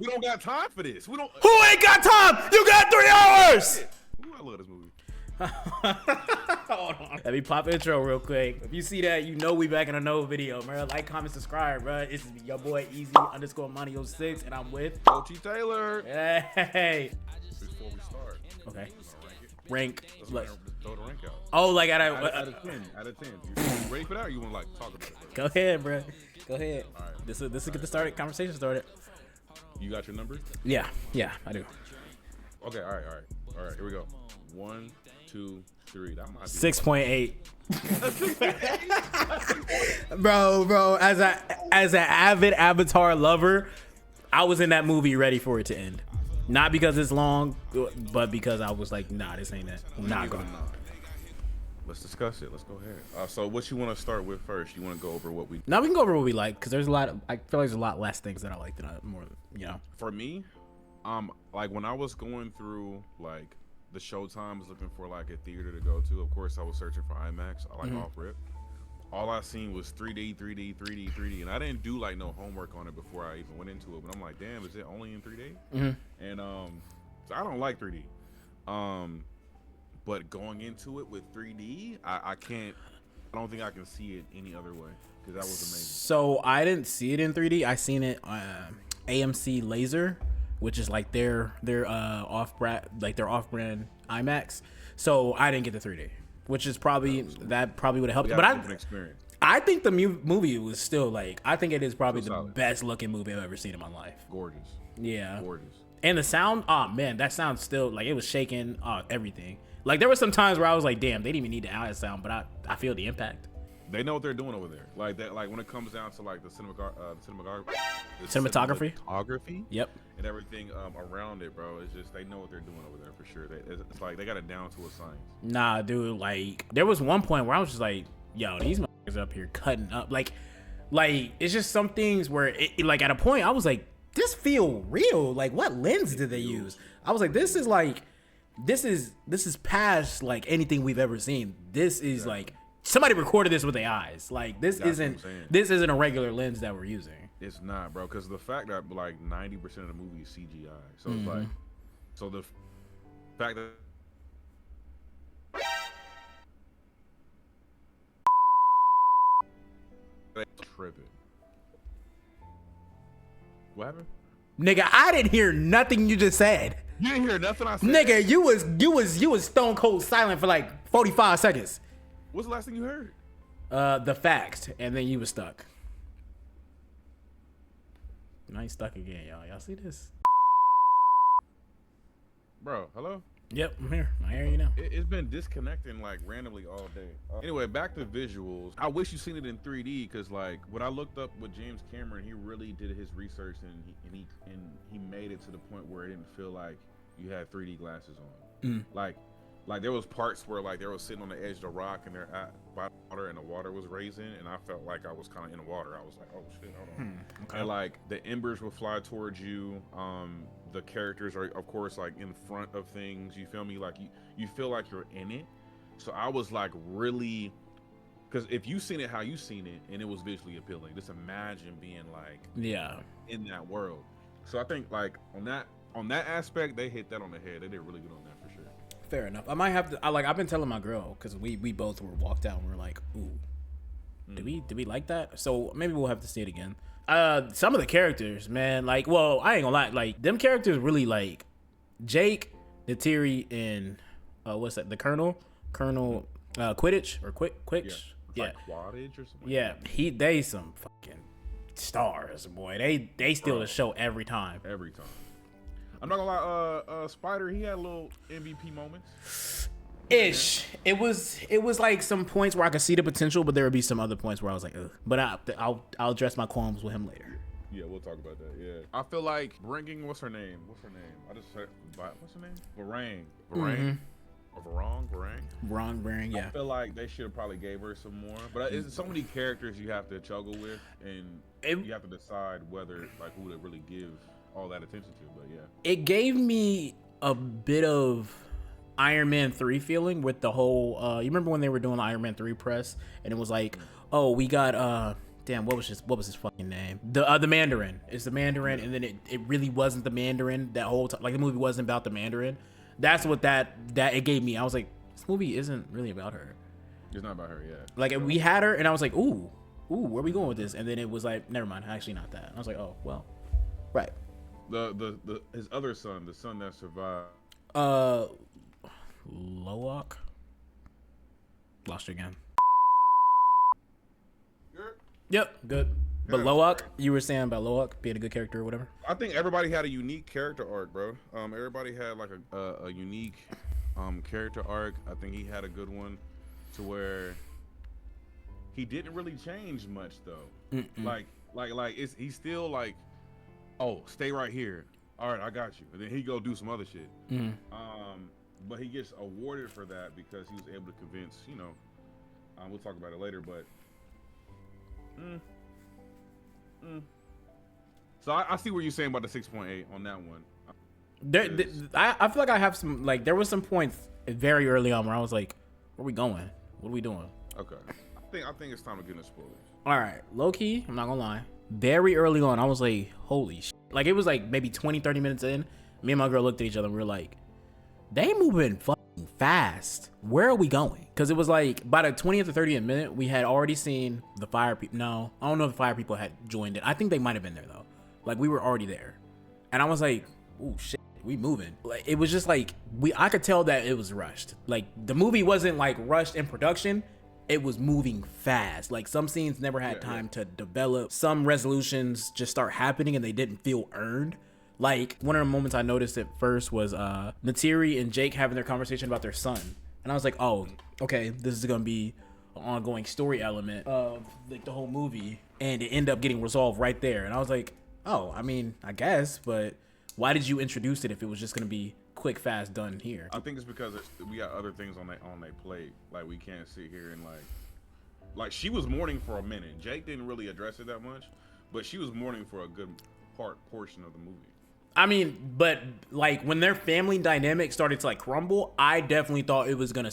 We don't got time for this. We don't. Who ain't got time? You got 3 hours. Ooh, I love this movie. Hold on. Let me pop intro real quick. If you see that, you know we back in another video, bro. Like, comment, subscribe, bro. It's your boy Easy_Money06, and I'm with Coachy Taylor. Hey. Before we start, Okay. Rank. let's throw the rank out. Oh, like Out of 10. Out of 10. You ready for that, or you want to like talk about it? Go ahead, bro. Go ahead. All right. This is get the started conversation started. You got your number? Yeah, I do. Okay. All right. Here we go. 1, 2, 3. That might be 6.8. bro. As an avid Avatar lover, I was in that movie ready for it to end. Not because it's long, but because I was like, nah, this ain't it. I'm not going. Let's discuss it. Let's go ahead. So, what you want to start with first? You want to go over what we? Now we can go over what we like, because there's a lot. I feel like there's a lot less things that I like than more. You know. For me, like when I was going through like the showtimes looking for like a theater to go to, of course I was searching for IMAX. I like off rip. All I seen was 3D, and I didn't do like no homework on it before I even went into it. But I'm like, damn, is it only in 3D? And so I don't like 3D. But going into it with 3D, I don't think I can see it any other way, because that was amazing. So I didn't see it in 3D. I seen it AMC Laser, which is like their off-brand IMAX. So I didn't get the 3D, which is probably would have helped. But I think the movie was still like, I think it is probably the best looking movie I've ever seen in my life. Gorgeous. Yeah. Gorgeous. And the sound, oh man, that sound still like it was shaking. Everything. Like there were some times where I was like, damn, they didn't even need to add sound, but I feel the impact. They know what they're doing over there. Like that, like when it comes down to like the cinematography. Yep. And everything around it, bro. It's just they know what they're doing over there for sure. It's like they got it down to a science. Nah, dude. Like there was one point where I was just like, yo, these motherfuckers up here cutting up. Like it's just some things where it like at a point I was like, this feel real. Like what lens did they use? I was like, this is past like anything we've ever seen. This is like somebody recorded this with their eyes. Like this isn't a regular lens that we're using. It's not, bro, because the fact that like 90% of the movie is CGI. So it's like, so the fact that tripping. What happened? Nigga, I didn't hear nothing you just said. You didn't hear nothing I said? Nigga, you was stone cold silent for like 45 seconds. What's the last thing you heard? The facts, and then you was stuck. Now you stuck again, y'all. Y'all see this? Bro, hello? Yep, I'm here. I hear you now. It's been disconnecting like randomly all day. Anyway, back to visuals. I wish you seen it in 3D, because like when I looked up with James Cameron, he really did his research and he made it to the point where it didn't feel like you had 3D glasses on. Like there was parts where like they were sitting on the edge of the rock and they're at water and the water was raising, and I felt like I was kind of in the water. I was like, oh shit, hold on. Okay. And like the embers would fly towards you. The characters are of course like in front of things. You feel me? Like you feel like you're in it. So I was like really, because if you seen it how you seen it and it was visually appealing, just imagine being like in that world. So I think like on that aspect they hit that on the head. They did really good on that for sure. Fair enough. I might have to. I've been telling my girl, because we both were walked out and we were like, ooh, did we like that? So maybe we'll have to see it again. Some of the characters, man, like, well, I ain't gonna lie, like them characters really like Jake, Neytiri, and what's that? The Colonel Quaritch or Quitch. Yeah. Like Quaritch or something. Yeah, they some fucking stars, boy. They steal the show every time. Every time. I'm not gonna lie, Spider, he had little MVP moments. Ish. It was like some points where I could see the potential, but there would be some other points where I was like, ugh. But I'll address my qualms with him later. Yeah, we'll talk about that. Yeah, I feel like bringing what's her name? I just said what's her name? Varang. Or Varang. Yeah. I feel like they should have probably gave her some more, but it's so many characters you have to juggle with, and you have to decide whether like who to really give all that attention to. But yeah, it gave me a bit of Iron Man 3 feeling with the whole you remember when they were doing the Iron Man 3 press and it was like, oh, we got damn, what was his fucking name? The Mandarin. It's the Mandarin, and then it really wasn't the Mandarin that whole time. Like the movie wasn't about the Mandarin. That's what that it gave me. I was like, this movie isn't really about her. It's not about her, yeah. Like we had her, and I was like, ooh, where are we going with this? And then it was like, never mind, actually not that. And I was like, oh well, right. His other son, the son that survived. Lowak. Lost you again. Yep, good. But Lowak, you were saying about Lowak being a good character or whatever? I think everybody had a unique character arc, bro. Everybody had like a unique character arc. I think he had a good one to where he didn't really change much though. Like he's still like, oh, stay right here. All right, I got you. And then he go do some other shit. But he gets awarded for that because he was able to convince, you know, we'll talk about it later, but so I see what you're saying about the 6.8 on that one. I feel like I have some, like, there was some points very early on where I was like, where are we going? What are we doing? Okay. I think it's time to get into spoilers. All right. Low key, I'm not gonna lie. Very early on, I was like, holy shit. Like, it was like maybe 20, 30 minutes in. Me and my girl looked at each other and we were like, they moving fucking fast. Where are we going? Because it was like by the 20th or 30th minute, we had already seen the fire people. No, I don't know if the fire people had joined it. I think they might have been there though. Like we were already there. And I was like, oh shit, we moving. Like it was just like, I could tell that it was rushed. Like the movie wasn't like rushed in production. It was moving fast. Like some scenes never had time to develop. Some resolutions just start happening and they didn't feel earned. Like one of the moments I noticed at first was Neytiri and Jake having their conversation about their son. And I was like, oh, okay, this is gonna be an ongoing story element of like the whole movie. And it ended up getting resolved right there. And I was like, oh, I mean, I guess, but why did you introduce it if it was just gonna be quick, fast, done here? I think it's because we got other things on their plate. Like we can't sit here and like she was mourning for a minute. Jake didn't really address it that much, but she was mourning for a good portion of the movie. I mean, but like when their family dynamic started to like crumble, I definitely thought it was gonna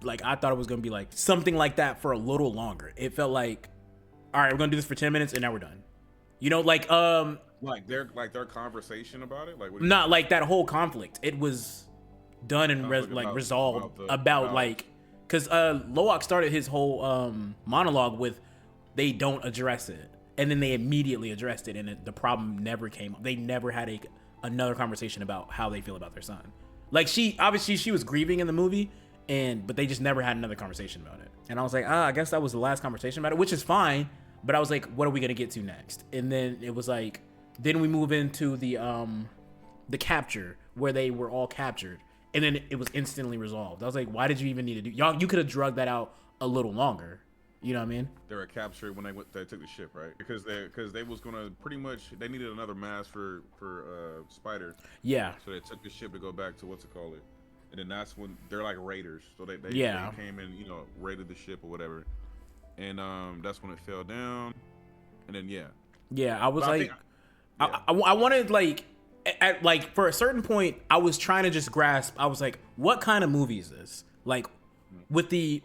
I thought it was gonna be like something like that for a little longer. It felt like, all right, we're gonna do this for 10 minutes and now we're done. You know, like their conversation about it, like not like that whole conflict. It was done and resolved about like, because Lowak started his whole monologue with they don't address it, and then they immediately addressed it, and the problem never came up. They never had another conversation about how they feel about their son. Like she was grieving in the movie, but they just never had another conversation about it. And I was like, I guess that was the last conversation about it, which is fine. But I was like, what are we gonna get to next? And then it was like, then we move into the capture where they were all captured, and then it was instantly resolved. I was like, why did you even need to do? Y'all, you could have drugged that out a little longer. You know what I mean? They were captured when they took the ship, right? Because they was gonna pretty much, they needed another mask for Spider. Yeah. So they took the ship to go back to what's it called it, and then that's when they're like raiders. So they came and raided the ship or whatever, and that's when it fell down, and then I was I wanted like for a certain point I was trying to just grasp. I was like, what kind of movie is this? Like with the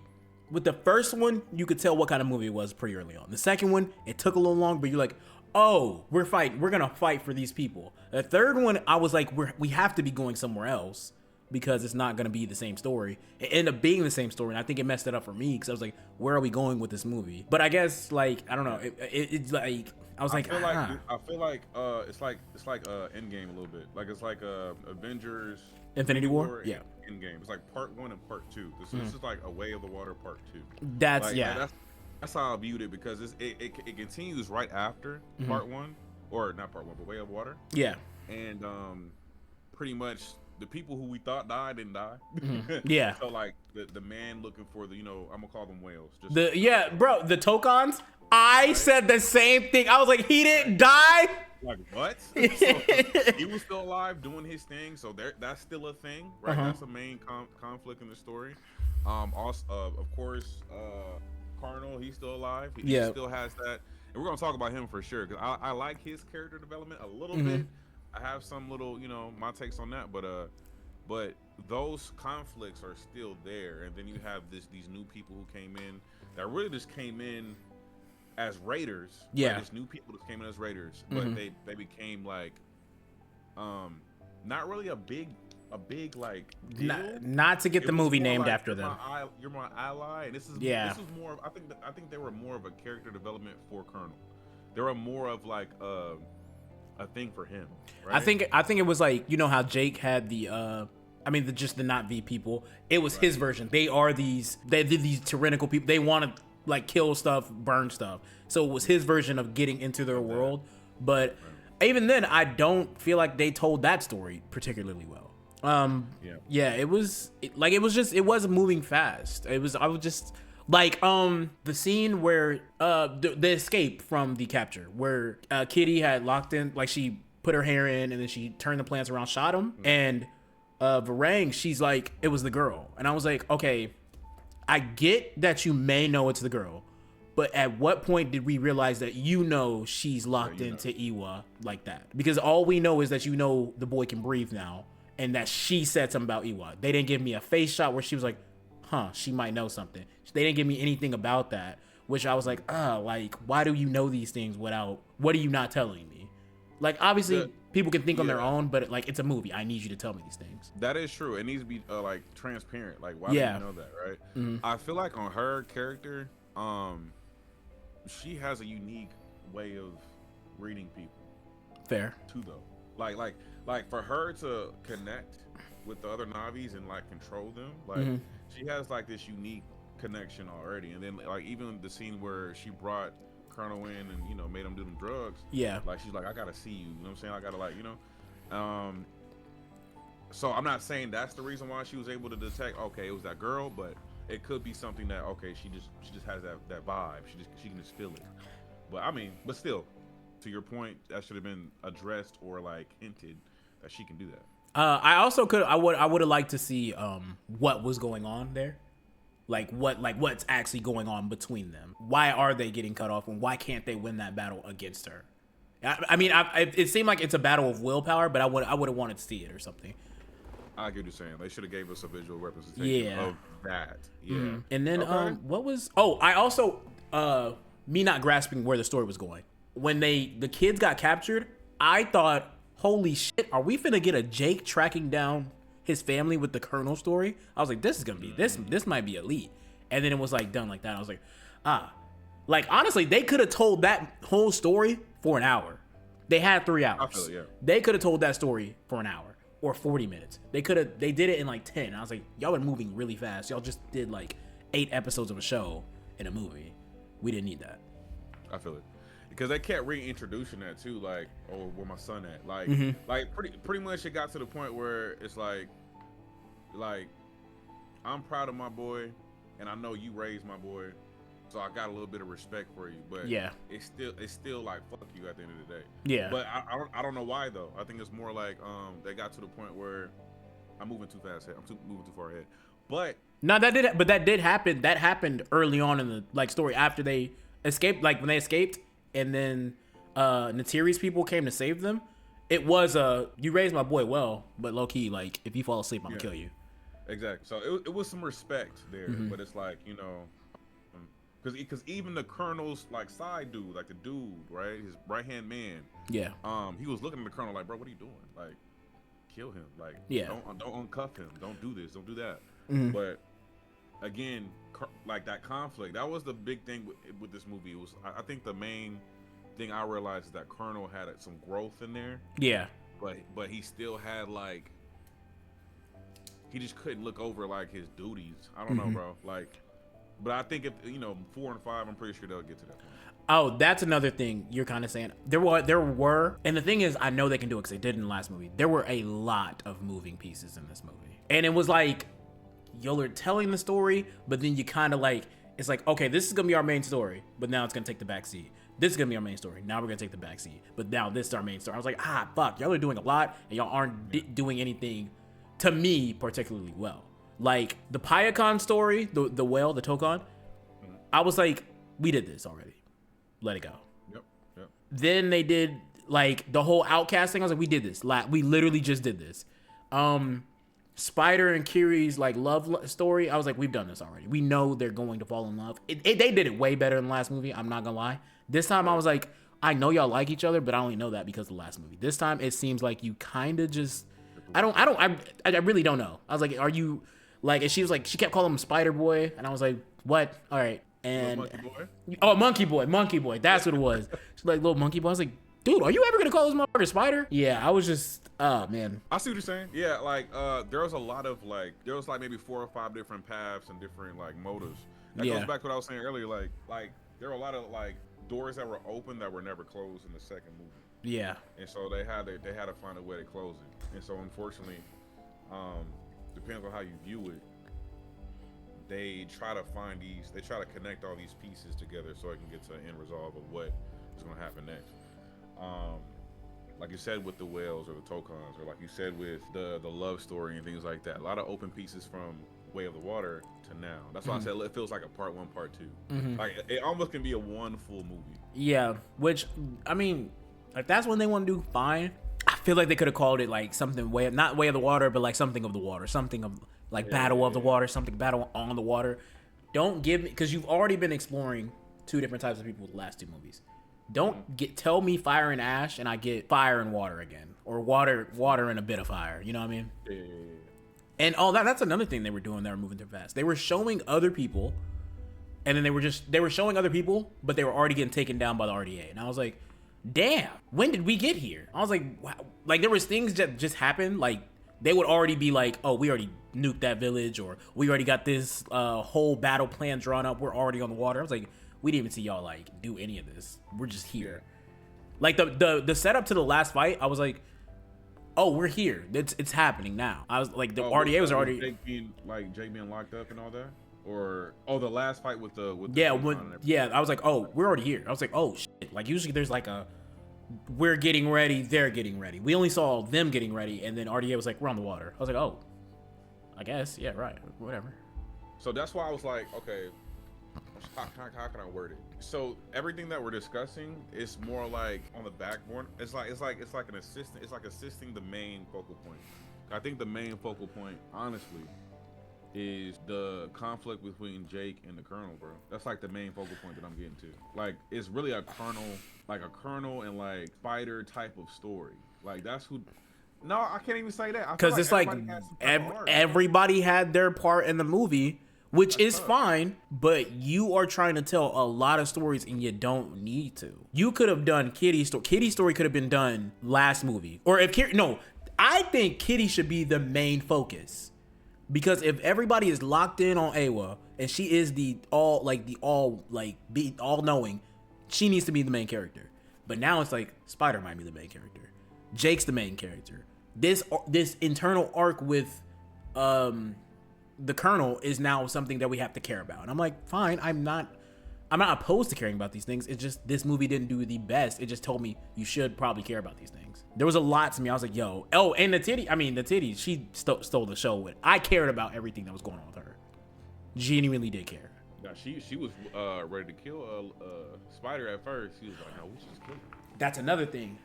first one, you could tell what kind of movie it was pretty early on. The second one, it took a little long, but you're like, oh, we're gonna fight for these people. The third one, I was like, we have to be going somewhere else because it's not gonna be the same story. It ended up being the same story, and I think it messed it up for me because I was like, where are we going with this movie? But I guess like I don't know. It's like I was like, I feel like it's like Endgame a little bit. Like it's like Avengers Infinity War. Yeah. Endgame. It's like part 1 and part 2. This is like A Way of the Water part 2. That's that's how I viewed it because it continues right after part 1, or not part 1, but Way of Water. Yeah. And pretty much the people who we thought died didn't die. Yeah. So like the man looking for the I'm gonna call them whales. Bro, the Tokans. I said the same thing. I was like, he didn't die. Like what? So, he was still alive doing his thing, so that's still a thing, right? That's a main conflict in the story. Also, of course, Cardinal, he's still alive. He still has that, and we're gonna talk about him for sure because I like his character development a little bit. I have some little, my takes on that, but those conflicts are still there, and then you have these new people who came in that really just came in as raiders. Yeah. Like, there's new people that came in as raiders, but they became like, not really a big like deal. Not to get It the was movie more named like, after them. You're my ally, and this is more. I think they were more of a character development for Colonel. They were more of like a thing for him. Right? I think it was like, you know how Jake had the just the not V people. It was his version. They did these tyrannical people. They want to like kill stuff, burn stuff. So it was his version of getting into their world. But even then, I don't feel like they told that story particularly well. It wasn't moving fast. I was just like the scene where the escape from the capture, where Kitty had locked in, like she put her hair in and then she turned the plants around, shot him, and Varang, she's like, it was the girl, and I was like, okay, I get that you may know it's the girl, but at what point did we realize that she's locked into Iwa like that? Because all we know is that the boy can breathe now, and that she said something about Iwa. They didn't give me a face shot where she was like, she might know something. They didn't give me anything about that, which I was like, like, why do you know these things what are you not telling me? Like, obviously, people can think on their own, but like, it's a movie. I need you to tell me these things. That is true. It needs to be like transparent. Like, why do you know that, right? Mm-hmm. I feel like on her character, she has a unique way of reading people. Fair. Too, though. Like for her to connect with the other Navis and like control them, like she has like this unique connection already. And then like even the scene where she brought Colonel in and made him do them drugs. Yeah. Like she's like, I gotta see you. You know what I'm saying? I gotta like So I'm not saying that's the reason why she was able to detect. Okay, it was that girl, but it could be something that she just has that vibe. She can just feel it. But still, to your point, that should have been addressed or like hinted that she can do that. I would have liked to see what was going on there, what's actually going on between them. Why are they getting cut off, and why can't they win that battle against her? It seemed like it's a battle of willpower, but I would have wanted to see it or something. I get what you're saying. They should have gave us a visual representation of that. Yeah. Mm-hmm. And then what was? Oh, I also me not grasping where the story was going. When the kids got captured, I thought, holy shit, are we finna get a Jake tracking down his family with the Colonel story? I was like, this is gonna be this might be elite. And then it was like done like that. I was like, like honestly, they could have told that whole story for an hour. They had 3 hours. I feel it, yeah. They could have told that story for an hour or 40 minutes. They did it in like 10. I was like, y'all are moving really fast. Y'all just did like 8 episodes of a show in a movie. We didn't need that. I feel it. Because they kept reintroducing that too, like, oh, where my son at? Like, like pretty much it got to the point where it's like, I'm proud of my boy, and I know you raised my boy, so I got a little bit of respect for you. But yeah, it's still like fuck you at the end of the day. Yeah. But I don't know why though. I think it's more like they got to the point where I'm moving too fast. Moving too far ahead. But no, that did happen. That happened early on in the story after they escaped. Like when they escaped. And then Neytiri's people came to save them. It was you raised my boy well, but low key, like if you fall asleep, I'm gonna kill you. Exactly. So it was some respect there, but it's like because even the Colonel's like side dude, like the dude, right, his right hand man. Yeah. He was looking at the Colonel like, bro, what are you doing? Like, kill him. Like, don't uncuff him. Don't do this. Don't do that. But again, like that conflict, that was the big thing with this movie. It was, I think the main thing I realized is that Colonel had some growth in there. Yeah. But he still had like, he just couldn't look over like his duties. I don't know, bro. Like, but I think if 4 and 5, I'm pretty sure they'll get to that point. Oh, that's another thing you're kind of saying. There were, and the thing is, I know they can do it because they did in the last movie. There were a lot of moving pieces in this movie, and it was like, y'all are telling the story, but then you kind of like, it's like, okay, this is gonna be our main story, but now it's gonna take the back seat. This is gonna be our main story. Now we're gonna take the back seat, but now this is our main story. I was like, fuck, y'all are doing a lot, and y'all aren't doing anything to me particularly well. Like the Payakon story, the whale, the Tokon. I was like, we did this already. Let it go. Yep. Then they did like the whole outcasting. I was like, we did this. We literally just did this. Spider and Kiri's like love story, I was like, we've done this already. We know they're going to fall in love. They did it way better than the last movie. I'm not gonna lie. This time I was like, I know y'all like each other, but I only know that because of the last movie. This time it seems like you kind of just, I really don't know. I was like, are you like? And she was like, she kept calling him Spider Boy, and I was like, what? All right. And Monkey Boy. That's what it was. She's like, little monkey boy. I was like, dude, are you ever gonna call this motherfucker Spider? Yeah, I was just, oh man. I see what you're saying. Yeah, like there was a lot of like, there was like maybe 4 or 5 different paths and different like motives. That goes back to what I was saying earlier. Like there were a lot of like doors that were open that were never closed in the second movie. Yeah. And so they had to find a way to close it. And so unfortunately, depends on how you view it. They try to connect all these pieces together so it can get to an end resolve of what is going to happen next. Like you said with the whales or the Tokans, or like you said with the love story and things like that. A lot of open pieces from Way of the Water to now. That's why I said it feels like a part 1, part 2. Like it almost can be a one full movie. Yeah, which I mean, if that's what they want to do, fine. I feel like they could have called it like something not Way of the Water, but like something of the water, something of like Battle of the Water, something Battle on the Water. Don't give me, because you've already been exploring 2 different types of people with the last 2 movies. Don't tell me fire and ash and I get fire and water again, or water and a bit of fire. You know what I mean? Yeah. And all that's another thing they were doing. They were moving too fast. They were showing other people, and then they were showing other people, but they were already getting taken down by the RDA. And I was like, damn, when did we get here? I was like, wow. Like there was things that just happened. Like they would already be like, oh, we already nuked that village, or we already got this whole battle plan drawn up. We're already on the water. I was like, we didn't even see y'all like do any of this. We're just here. Like the setup to the last fight, I was like, oh, we're here. It's happening now. I was like, the RDA was already Jake being locked up and all that, or the last fight with the I was like, oh, we're already here. I was like, oh shit. Like usually there's like a, we're getting ready, they're getting ready. We only saw them getting ready, and then RDA was like, we're on the water. I was like, oh, I guess, yeah, right, whatever. So that's why I was like, okay, how can I word it? So everything that we're discussing is more like on the backboard. It's like an assistant. It's like assisting the main focal point. I think the main focal point, honestly, is the conflict between Jake and the Colonel, bro. That's like the main focal point that I'm getting to. Like it's really a Colonel and like Spider type of story. Like that's who. No, I can't even say that. Because it's like everybody had their part in the movie. Which is fine, but you are trying to tell a lot of stories and you don't need to. You could have done Kitty's story. Kitty's story could have been done last movie. Or I think Kitty should be the main focus. Because if everybody is locked in on Awa and she is the all knowing, she needs to be the main character. But now it's like Spider might be the main character. Jake's the main character. This internal arc with the Colonel is now something that we have to care about. And I'm like, fine, I'm not opposed to caring about these things. It's just this movie didn't do the best. It just told me you should probably care about these things. There was a lot to me. I was like, yo, and the titty, she stole the show with. I cared about everything that was going on with her. Genuinely did care. Yeah, she was ready to kill Spider at first. She was like, no, we should just kill him. That's another thing.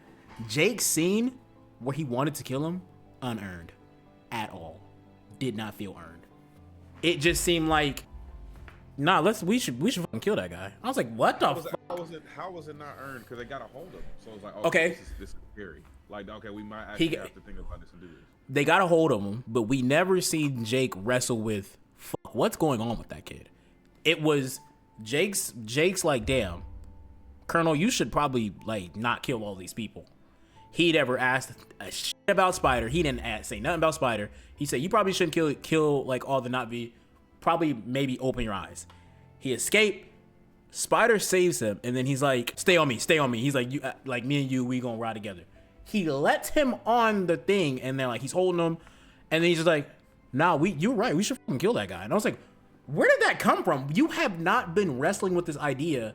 Jake's scene where he wanted to kill him, unearned at all. Did not feel earned. It just seemed like, nah, we should fucking kill that guy. I was like, what the fuck? How was it not earned? Because they got a hold of him. So it was like, okay, this is scary. Like, okay, we might actually have to think about this and do this. They got a hold of him, but we never seen Jake wrestle with, fuck, what's going on with that kid? It was Jake's like, damn, Colonel, you should probably like not kill all these people. He never asked a shit about Spider. He didn't say nothing about Spider. He said, you probably shouldn't kill like all the Na'vi. Probably maybe open your eyes. He escaped. Spider saves him. And then he's like, stay on me. He's like, you, like me and you, we gonna ride together. He lets him on the thing. And then like, he's holding him. And then he's just like, nah, you're right. We should fucking kill that guy. And I was like, where did that come from? You have not been wrestling with this idea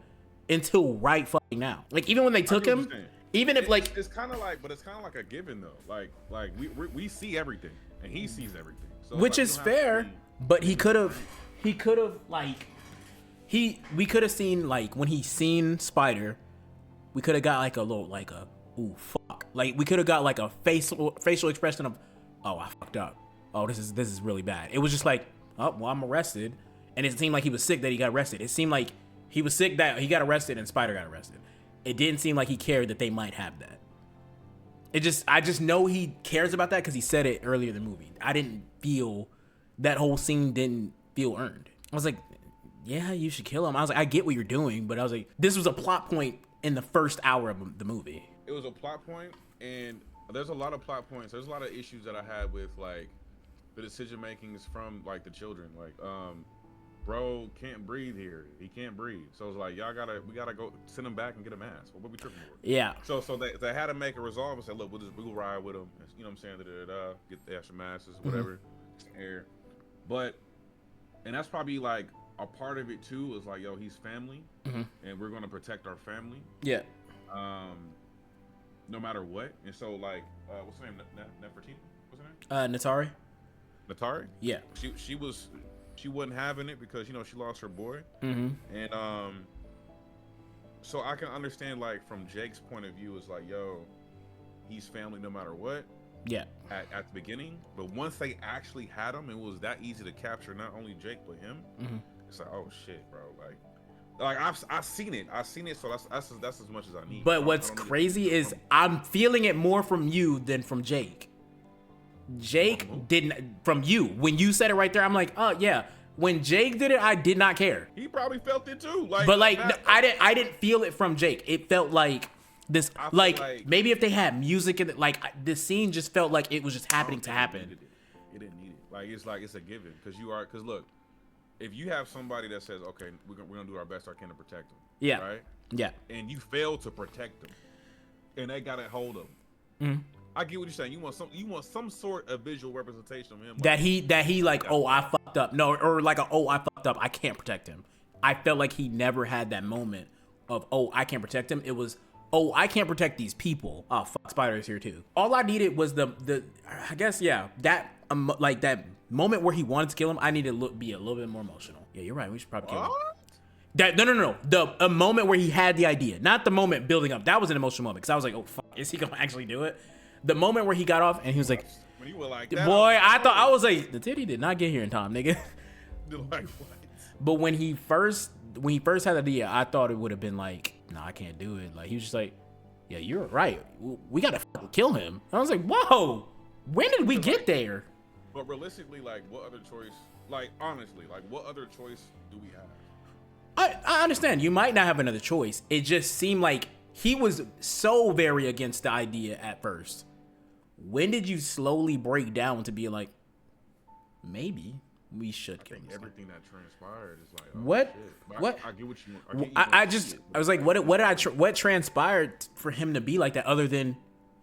until right fucking now. Like even when they took him. Even if like it's kind of like a given though. Like we see everything and he sees everything. So which is fair, but we could have seen like when he seen Spider, we could have got like a little like a ooh fuck. Like we could have got like a facial expression of, oh, I fucked up. oh, this is really bad. It was just like, oh, well, I'm arrested. And it seemed like he was sick that he got arrested. It seemed like he was sick that he got arrested and Spider got arrested. It didn't seem like he cared that they might have that. I just know he cares about that because he said it earlier in the movie. I didn't feel that whole scene didn't feel earned. I was like, yeah, you should kill him. I was like, I get what you're doing, but I was like, this was a plot point in the first hour of the movie. It was a plot point, and there's a lot of plot points. There's a lot of issues that I had with like the decision makings from like the children. Like, bro can't breathe here. He can't breathe. So it's like we gotta go send him back and get a mask. What we tripping for? Yeah. So they had to make a resolve and say, look, we'll ride with him. You know what I'm saying? Get the extra masks, whatever, air. But and that's probably like a part of it too. Is like, yo, he's family, and we're gonna protect our family. Yeah. No matter what. And so like, what's her name? Nefertiti? What's her name? Neytiri. Neytiri? Yeah. She wasn't having it because, you know, she lost her boy. And so I can understand, like, from Jake's point of view, is like, yo, he's family no matter what. Yeah. At the beginning. But once they actually had him, it was that easy to capture not only Jake but him. It's like, oh shit, bro. Like I've seen it. So that's as much as I need. But what's crazy is I'm feeling it more from you than from Jake. Jake didn't, from you. When you said it right there, I'm like, oh yeah. When Jake did it, I did not care. He probably felt it too. Like, but like, I didn't feel it from Jake. It felt like this, like maybe if they had music in it, like this scene just felt like it was just happening to happen. It didn't need it. Like it's a given because look, if you have somebody that says, okay, we're gonna do our best, I can to protect them. Yeah. Right. Yeah. And you fail to protect them, and they got a hold of them. I get what you're saying. You want some sort of visual representation of him. That he like, oh, I fucked up. No, or like oh, I fucked up. I can't protect him. I felt like he never had that moment of, oh, I can't protect him. It was, oh, I can't protect these people. Oh, fuck, Spider is here too. All I needed was the I guess, yeah, that like that moment where he wanted to kill him. I need to be a little bit more emotional. Yeah, you're right. We should probably kill him. No. A moment where he had the idea, not the moment building up. That was an emotional moment because I was like, oh, fuck, is he gonna actually do it? The moment where he got off and he was like, when you were like that, boy, I was like, the titty did not get here in time, nigga. Like, what? But when he first had the idea, I thought it would have been like, no, I can't do it. Like he was just like, yeah, you're right. We gotta fucking kill him. And I was like, whoa, when did we get there? But realistically, like, what other choice? Like, honestly, like, what other choice do we have? I understand. You might not have another choice. It just seemed like he was so very against the idea at first. When did you slowly break down to be like, maybe we should kill him? Everything that transpired is like, oh, what? Shit. What? I get what you. I was like, what transpired for him to be like that? Other than,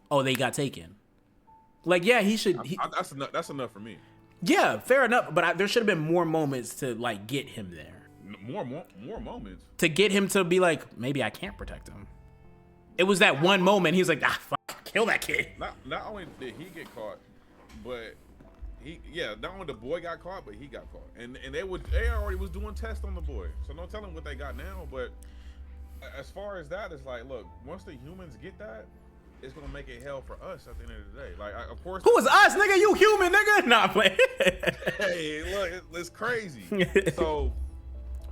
oh, they got taken. Like, yeah, he should. That's enough for me. Yeah, fair enough. But there should have been more moments to like get him there. More moments to get him to be like, maybe I can't protect him. It was that one moment. He was like, ah, fuck, kill that kid. Not only did he get caught, but not only the boy got caught, but he got caught. And they already was doing tests on the boy. So no telling what they got now. But as far as that, it's like, look, once the humans get that, it's gonna make it hell for us at the end of the day. Like, of course. Who is us, nigga? You human, nigga? Nah, play. Hey, look, it's crazy. So,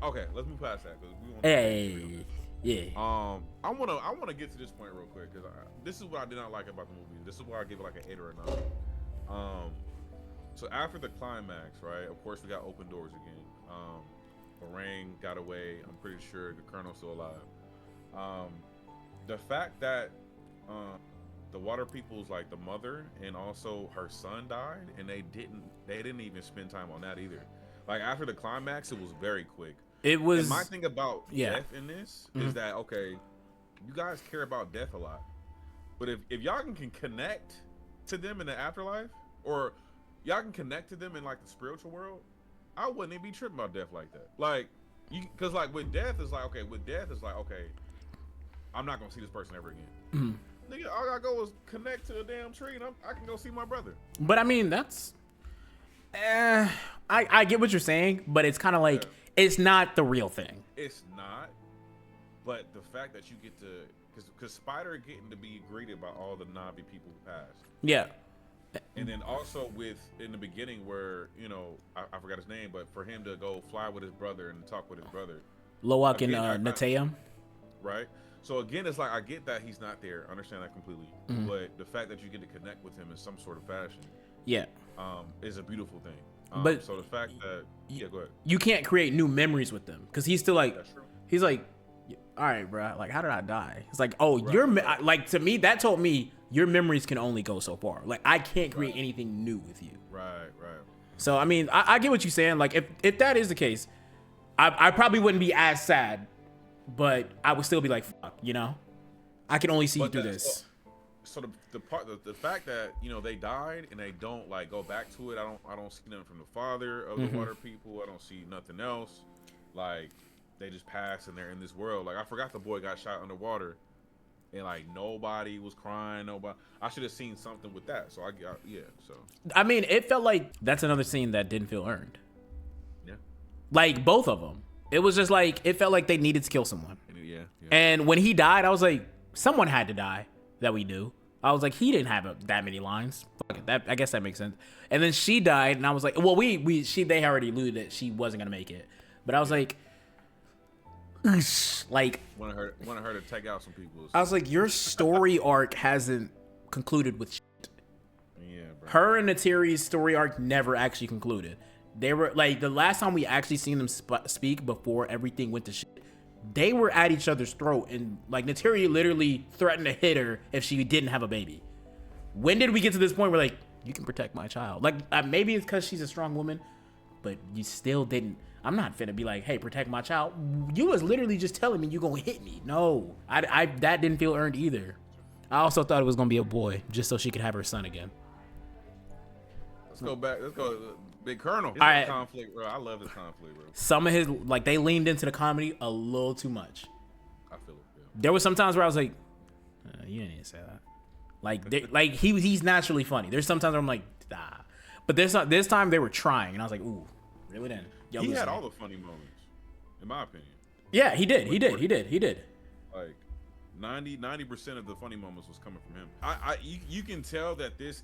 okay, let's move past that because we want. Hey. Yeah. I wanna get to this point real quick because this is what I did not like about the movie. This is why I give it like an 8 or a 9. So after the climax, right? Of course, we got open doors again. Varang got away. I'm pretty sure the Colonel's still alive. The fact that the Water People's like the mother and also her son died, and they didn't even spend time on that either. Like after the climax, it was very quick. It was. And my thing about death in this is that, okay, you guys care about death a lot, but if y'all can connect to them in the afterlife, or y'all can connect to them in like the spiritual world, I wouldn't even be tripping about death like that. Like, because like with death, it's like, okay, I'm not gonna see this person ever again. Nigga, all I gotta go is connect to a damn tree, and I can go see my brother. But I mean, that's. I get what you're saying, but it's kind of like. Yeah. It's not the real thing. It's not, but the fact that you get to, because Spider getting to be greeted by all the Navi people who passed. Yeah. And then also in the beginning where, you know, I forgot his name, but for him to go fly with his brother and talk with his brother. Loak and Natayam. Right? So again, it's like I get that he's not there. I understand that completely. Mm-hmm. But the fact that you get to connect with him in some sort of fashion, yeah, is a beautiful thing. But so the fact that go ahead. You can't create new memories with them because he's still like, That's true. he's like, all right, bro, like how did I die? It's like, oh, Right. like to me that told me your memories can only go so far. Like I can't create anything new with you. Right. So I mean, I get what you're saying. Like if that is the case, I probably wouldn't be as sad, but I would still be like, fuck, you know, I can only see you through this. So the fact that, you know, they died and they don't like go back to it. I don't see nothing from the father of the water people. I don't see nothing else. Like they just passed and they're in this world. Like I forgot the boy got shot underwater, and like nobody was crying. Nobody. I should have seen something with that. So So I mean, it felt like that's another scene that didn't feel earned. yeah. Like both of them, it was just like it felt like they needed to kill someone. Yeah. And when he died, I was like, someone had to die that we knew. I was like, he didn't have that many lines. Fuck it, I guess that makes sense. And then she died, and I was like, well, they already alluded that she wasn't gonna make it, but I was like, like wanted her to take out some people. I was like, your story arc hasn't concluded with shit. Yeah, bro. Her and Neytiri's story arc never actually concluded. They were like the last time we actually seen them speak before everything went to shit. They were at each other's throat, and like Neytiri literally threatened to hit her if she didn't have a baby. When did we get to this point where like you can protect my child? Like maybe it's because she's a strong woman, but you still didn't. I'm not finna be like, hey, protect my child. You was literally just telling me you gonna hit me. No, I that didn't feel earned either. I also thought it was gonna be a boy just so she could have her son again. Let's go back. Let's go. Big Colonel. All right. Conflict, bro. I love this conflict, bro. Some of his like they leaned into the comedy a little too much. I feel it. Yeah. There was some times where I was like, you didn't even say that. Like he's naturally funny. There's sometimes where I'm like, nah. But this time they were trying, and I was like, ooh, really? Then He had all the funny moments, in my opinion. Yeah, he did. He did. Like 90% of the funny moments was coming from him. You can tell that this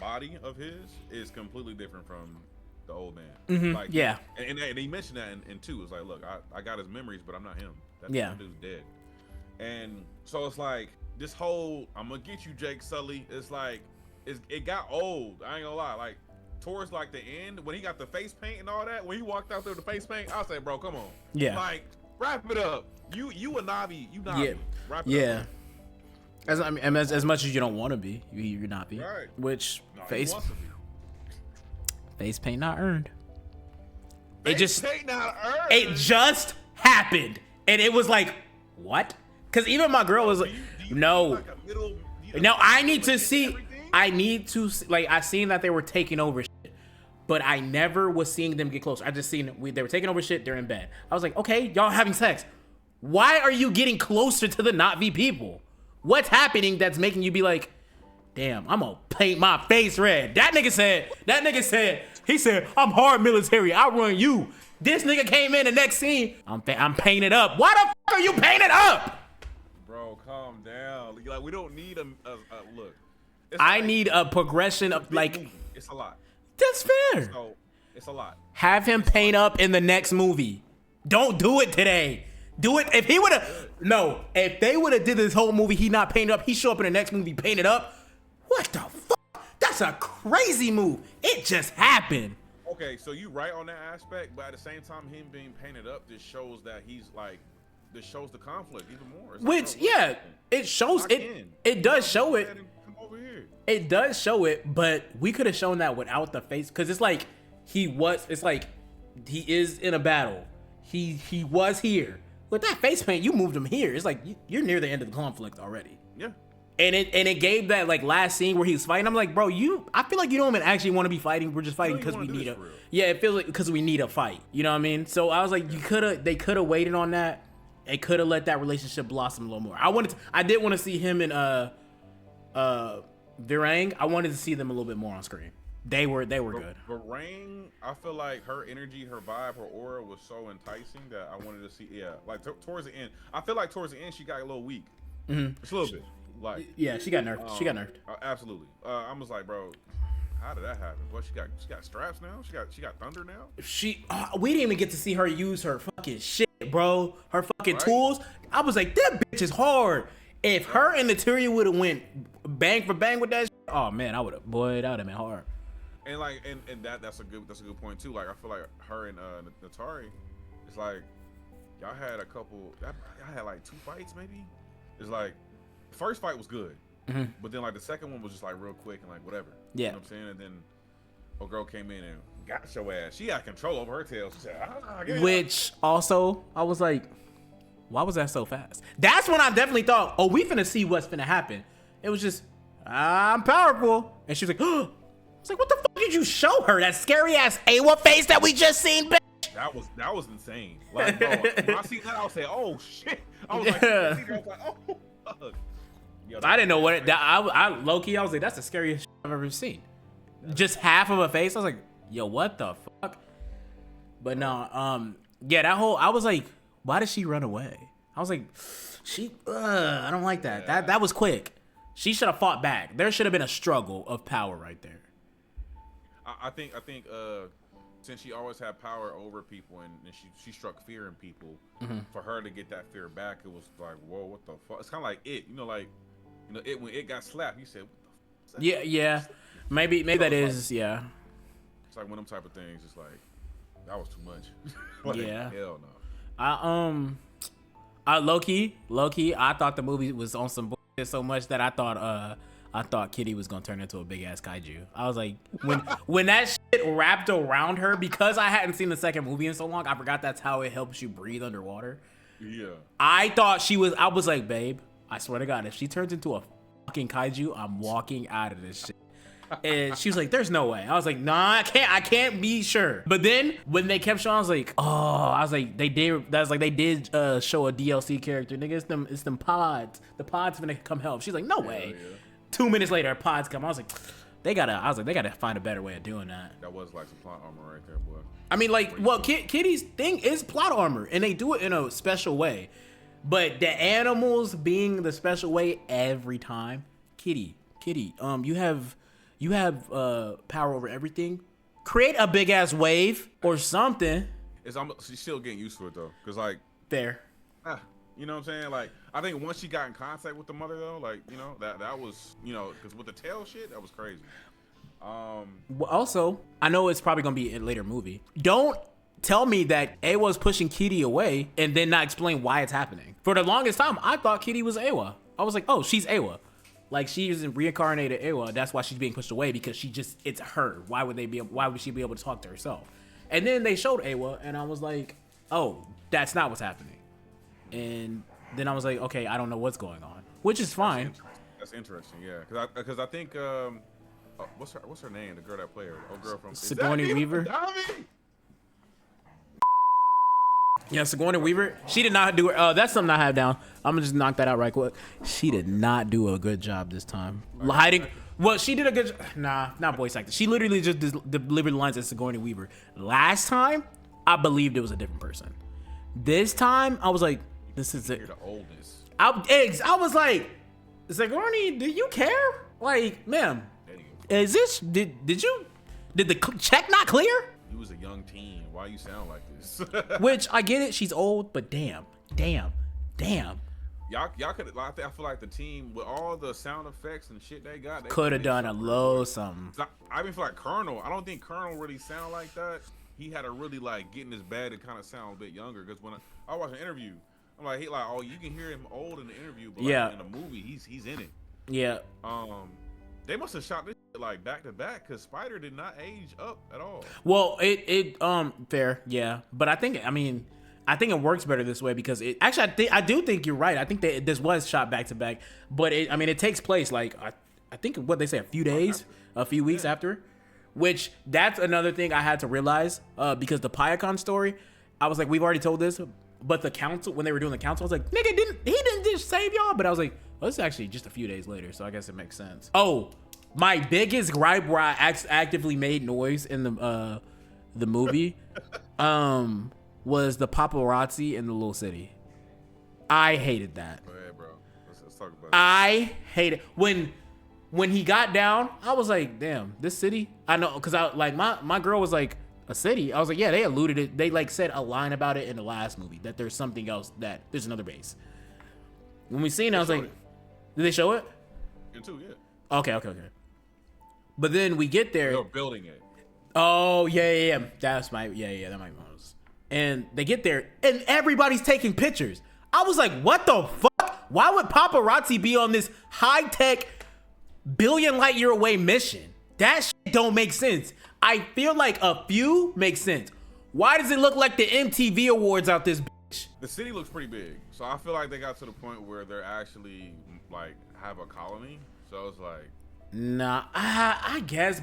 body of his is completely different from the old man. Mm-hmm. Like yeah, and he mentioned that in 2. It's like, look, I got his memories, but I'm not him. That dude's dead. And so it's like this whole I'm gonna get you, Jake Sully. It's like it got old. I ain't gonna lie. Like towards like the end when he got the face paint and all that, when he walked out there with the face paint, I was like, bro, come on. Yeah. Like wrap it up. You a Navi. You Navi. Yeah. Wrap it up. As much as you don't want to be, you're not be. Right. Which No, he face wants to be. face paint not earned. Face paint not earned. It just happened, and it was like, what? Because even my girl was like, Do you no. like a middle, No, I need to like see. everything? I need to like. I seen that they were taking over shit, but I never was seeing them get closer. I just seen they were taking over shit. They're in bed. I was like, okay, y'all having sex. Why are you getting closer to the not V people? What's happening that's making you be like, damn, I'm gonna paint my face red. That nigga said. He said, I'm hard military. I run you. This nigga came in the next scene. I'm painted up. Why the fuck are you painted up? Bro, calm down. Like we don't need a look. I need a progression of like. Movie. It's a lot. That's fair. So it's a lot. Have him paint up in the next movie. Don't do it today. Do it if he would have. No, if they would have did this whole movie, he not painted up. He show up in the next movie painted up. What the fuck? That's a crazy move. It just happened. Okay, so you right on that aspect, but at the same time, him being painted up just shows that he's like, this shows the conflict even more. It's Which, like, yeah, it shows it. It does show it. Come over here. It does show it, but we could have shown that without the face, because it's like it's like he is in a battle. He was here. With that face paint, you moved him here. It's like you're near the end of the conflict already. Yeah. And it gave that like last scene where he was fighting. I'm like, bro, I feel like you don't even actually want to be fighting. We're just fighting because we need a. Yeah, it feels like because we need a fight. You know what I mean? So I was like, they could have waited on that. They could have let that relationship blossom a little more. I did want to see him and Varang. I wanted to see them a little bit more on screen. They were good. Varang, I feel like her energy, her vibe, her aura was so enticing that I wanted to see. Yeah, like towards the end, I feel like towards the end she got a little weak. Mm-hmm. Just a little bit. Like yeah, she got nerfed. She got nerfed. Absolutely. I was like, bro, How did that happen? What, she got straps now? She got thunder now? We didn't even get to see her use her fucking shit, bro. Her fucking Right. tools. I was like, that bitch is hard. If her and Neytiri would have went bang for bang with that shit, oh man, that would have been hard. And like, and that's a good point too. Like, I feel like her and Neytiri, it's like y'all had a couple. Y'all had like 2 fights maybe. It's like the first fight was good, but then like the second one was just like real quick and like whatever. Yeah. You know what I'm saying? And then a girl came in and got your ass. She had control over her tail. She said, get Which also, I was like, why was that so fast? That's when I definitely thought, oh, we finna see what's finna happen. It was just, I'm powerful. And she was like, oh. I was like, what the fuck did you show her? That scary ass AWA face that we just seen, bitch. That was insane. Like, bro, when I see that, I'll say, oh shit. I was like, oh fuck. Yo, I didn't know what it, I low key, I was like, that's the scariest shit I've ever seen. Just half of a face. I was like, yo, what the fuck? But no, yeah, that whole, I was like, why did she run away? I was like, I don't like that. Yeah. That was quick. She should have fought back. There should have been a struggle of power right there. I think since she always had power over people and she struck fear in people, for her to get that fear back, it was like, whoa, what the fuck? It's kind of like it, it when it got slapped, you said, what the fuck? Yeah. Maybe that is, yeah. It's like one of them type of things. It's like, that was too much. Like, Yeah. Hell no. Low key, I thought the movie was on some bullshit so much that I thought Kitty was gonna turn into a big ass kaiju. I was like, when that shit wrapped around her, because I hadn't seen the second movie in so long, I forgot that's how it helps you breathe underwater. Yeah. I thought I was like, babe, I swear to God, if she turns into a fucking kaiju, I'm walking out of this shit. And she was like, there's no way. I was like, nah, I can't be sure. But then when they kept showing, I was like, they did show a DLC character. Nigga, it's them pods. The pods gonna come help. She's like, no way. Yeah. 2 minutes later, pods come. I was like, they gotta find a better way of doing that. That was like some plot armor right there, boy. I mean, like, well, Kitty's thing is plot armor, and they do it in a special way. But the animals being the special way every time, Kitty, you have power over everything. Create a big ass wave or something. She's still getting used to it though, cause like Fair. You know what I'm saying? Like, I think once she got in contact with the mother though, like, that was, cause with the tail shit, that was crazy. Well, also, I know it's probably gonna be a later movie. Don't tell me that Awa's pushing Kitty away and then not explain why it's happening. For the longest time, I thought Kitty was Awa. I was like, oh, she's Awa. Like, she isn't reincarnated Awa. That's why she's being pushed away, because it's her. Why would she be able to talk to herself? And then they showed Awa, and I was like, oh, that's not what's happening. And then I was like, okay, I don't know what's going on, which is fine. That's interesting, yeah. Cause I think, what's her name? The girl that played her. Oh, girl from Sigourney Weaver. Yeah, Sigourney Weaver. She did not do it. That's something I have down. I'm gonna just knock that out right quick. She did not do a good job this time. Hiding. Well, she did a good. Nah, not voice acting. She literally just delivered the lines as Sigourney Weaver. Last time, I believed it was a different person. This time, I was like, this is it. You're the oldest. I was like, Sigourney, do you care? Like, ma'am, is this? Did the check not clear? You was a young teen. Why you sound like this? Which, I get it, she's old, but damn. Y'all could. I feel like the team with all the sound effects and shit they got, Could have done a little something. I even feel like Colonel. I don't think Colonel really sound like that. He had to really like get in his bed and kind of sound a bit younger. Because when I watch an interview, I'm like, oh, you can hear him old in the interview, but like, in the movie, he's in it. Yeah. They must have shot this shit, like back to back, because Spider did not age up at all. Well, it fair, yeah, but I think it works better this way, because it actually I do think you're right. I think that this was shot back to back, but it takes place like I think what they say, a few weeks after, which that's another thing I had to realize because the Pyacon story, I was like, we've already told this, but the council, when they were doing the council, I was like, nigga, he didn't just save y'all, but I was like, well, it's actually just a few days later, so I guess it makes sense. Oh, my biggest gripe where I actively made noise in the movie was the paparazzi in the little city. I hated that. Go ahead, bro. Let's talk about it. I hate it when when he got down, I was like, damn, this city. I know, cause I like my girl was like, a city. I was like, yeah, they alluded it. They like said a line about it in the last movie that there's something else, that there's another base. When we seen it, I was like, did they show it? In 2, yeah. Okay. But then we get there. They're building it. Oh yeah. That's my that might be one of those. And they get there and everybody's taking pictures. I was like, what the fuck? Why would paparazzi be on this high-tech billion light year away mission? That shit don't make sense. I feel like a few makes sense. Why does it look like the MTV Awards out this bitch? The city looks pretty big, so I feel like they got to the point where they're actually like have a colony. So it's like, nah, I guess,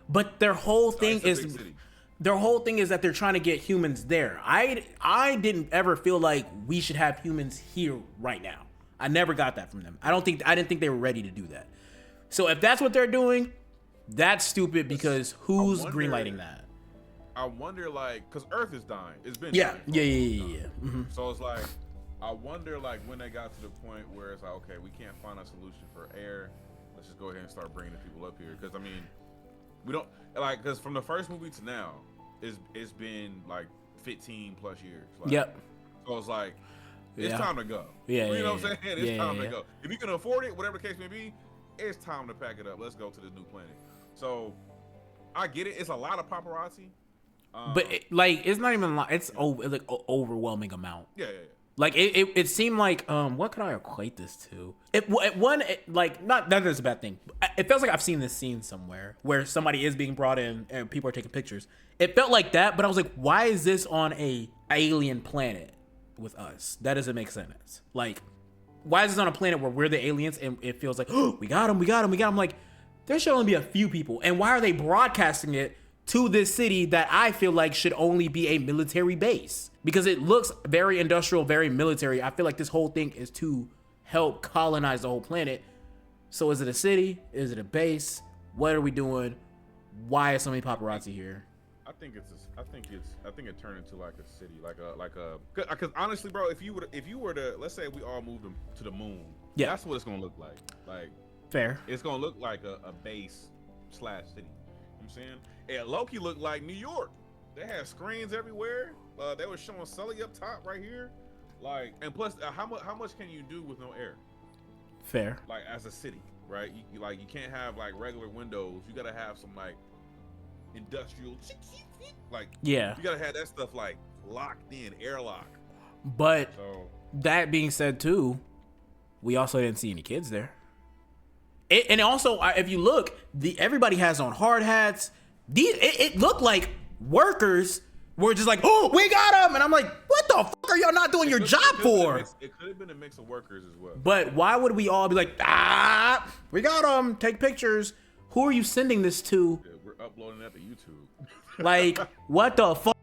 but their whole thing is that they're trying to get humans there. I didn't ever feel like we should have humans here right now. I never got that from them. I didn't think they were ready to do that. So if that's what they're doing, that's stupid, because who's greenlighting that? I wonder, like, because Earth is dying. It's been yeah. Mm-hmm. So it's like, I wonder, like, when they got to the point where it's like, okay, we can't find a solution for air. Let's just go ahead and start bringing the people up here. Because I mean, we don't like, because from the first movie to now, it's been like 15 plus years. Like, yep. So it's like, it's time to go. Yeah. You know what I'm saying? It's time to go. If you can afford it, whatever the case may be, it's time to pack it up. Let's go to this new planet. So I get it. It's a lot of paparazzi. But it's not even like it's like overwhelming amount. Yeah. Like it seemed like what could I equate this to? Not that is a bad thing. It feels like I've seen this scene somewhere where somebody is being brought in and people are taking pictures. It felt like that, but I was like, why is this on a alien planet with us? That doesn't make sense. Like, why is this on a planet where we're the aliens and it feels like, oh, we got him. Like, there should only be a few people. And why are they broadcasting it to this city that I feel like should only be a military base? Because it looks very industrial, very military. I feel like this whole thing is to help colonize the whole planet. So is it a city? Is it a base? What are we doing? Why is so many paparazzi here? I think it turned into like a city, because honestly, bro, if you were to, let's say we all moved to the moon, that's what it's gonna look like. Like, fair. It's gonna look like a base / city. You know what I'm saying? And Loki looked like New York. They had screens everywhere. They were showing Sully up top right here. Like, and plus, how much can you do with no air? Fair. Like, as a city, right? You can't have like regular windows. You gotta have some like industrial, like, yeah. You gotta have that stuff like locked in, airlock. But that being said, too, we also didn't see any kids there. And also, if you look, everybody has on hard hats. It looked like workers were just like, oh, we got them. And I'm like, what the fuck are y'all not doing your job for? It could have been a mix of workers as well. But why would we all be like, we got them, take pictures? Who are you sending this to? Yeah, we're uploading that to YouTube. Like, what the fuck?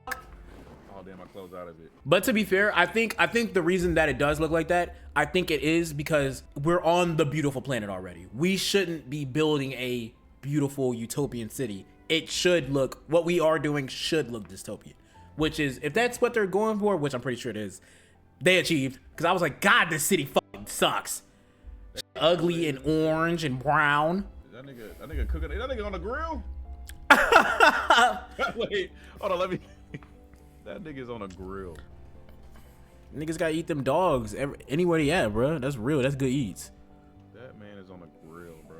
Oh, damn, I closed out of it. But to be fair, I think the reason that it does look like that, I think it is because we're on the beautiful planet already. We shouldn't be building a beautiful utopian city. It should look, what we are doing should look dystopian, which is, if that's what they're going for, which I'm pretty sure it is, they achieved. Because I was like, God, this city fucking sucks. Ugly and orange and brown. That nigga cooking, that nigga on the grill? Wait, hold on, let me. That nigga's on a grill. Niggas gotta eat them dogs anywhere they at, bro. That's real. That's good eats. That man is on a grill, bro.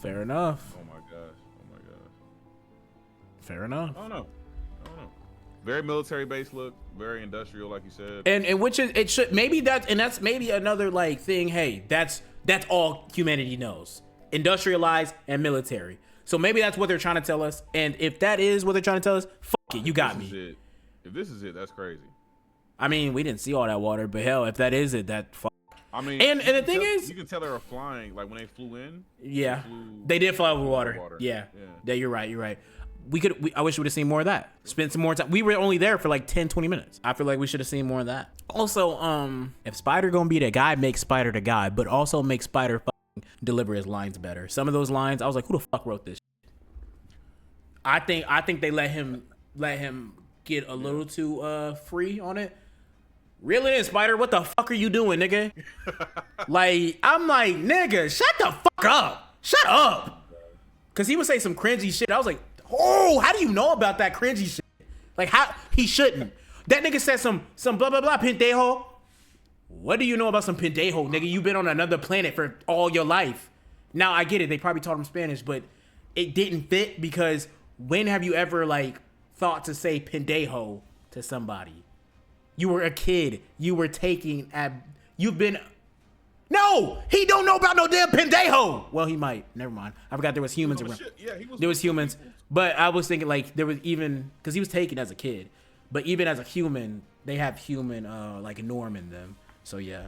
Fair enough. Oh my gosh. Fair enough. I don't know. Very military base look, very industrial, like you said. And which is, it should, that's maybe another like thing. Hey, that's all humanity knows. Industrialized and military. So maybe that's what they're trying to tell us. And if that is what they're trying to tell us, fuck it, you got me. If this is it, that's crazy. I mean, we didn't see all that water, but hell, if that is it, that fuck. I mean, and the thing is, you can tell they were flying, like when they flew in. Yeah, they did fly over water. Yeah, you're right. I wish we would have seen more of that. Spent some more time. We were only there for like 10, 20 minutes. I feel like we should have seen more of that. Also, if Spider gonna be the guy, make Spider the guy, but also make Spider fucking deliver his lines better. Some of those lines, I was like, who the fuck wrote this? I think they let him get a little too free on it. Reel it in, Spider. What the fuck are you doing, nigga? Like, I'm like, nigga, shut the fuck up. Shut up. Because he would say some cringy shit. I was like, oh, how do you know about that cringy shit? Like, how? He shouldn't. That nigga said some blah, blah, blah, pendejo. What do you know about some pendejo, nigga? You've been on another planet for all your life. Now, I get it. They probably taught him Spanish, but it didn't fit because when have you ever, like, thought to say pendejo to somebody? You were a kid. You were you've been... No! He don't know about no damn pendejo! Well, he might. Never mind. I forgot there was humans around. Yeah, there was humans. But I was thinking, like, there was even... Because he was taken as a kid. But even as a human, they have human, like, norm in them. So, yeah.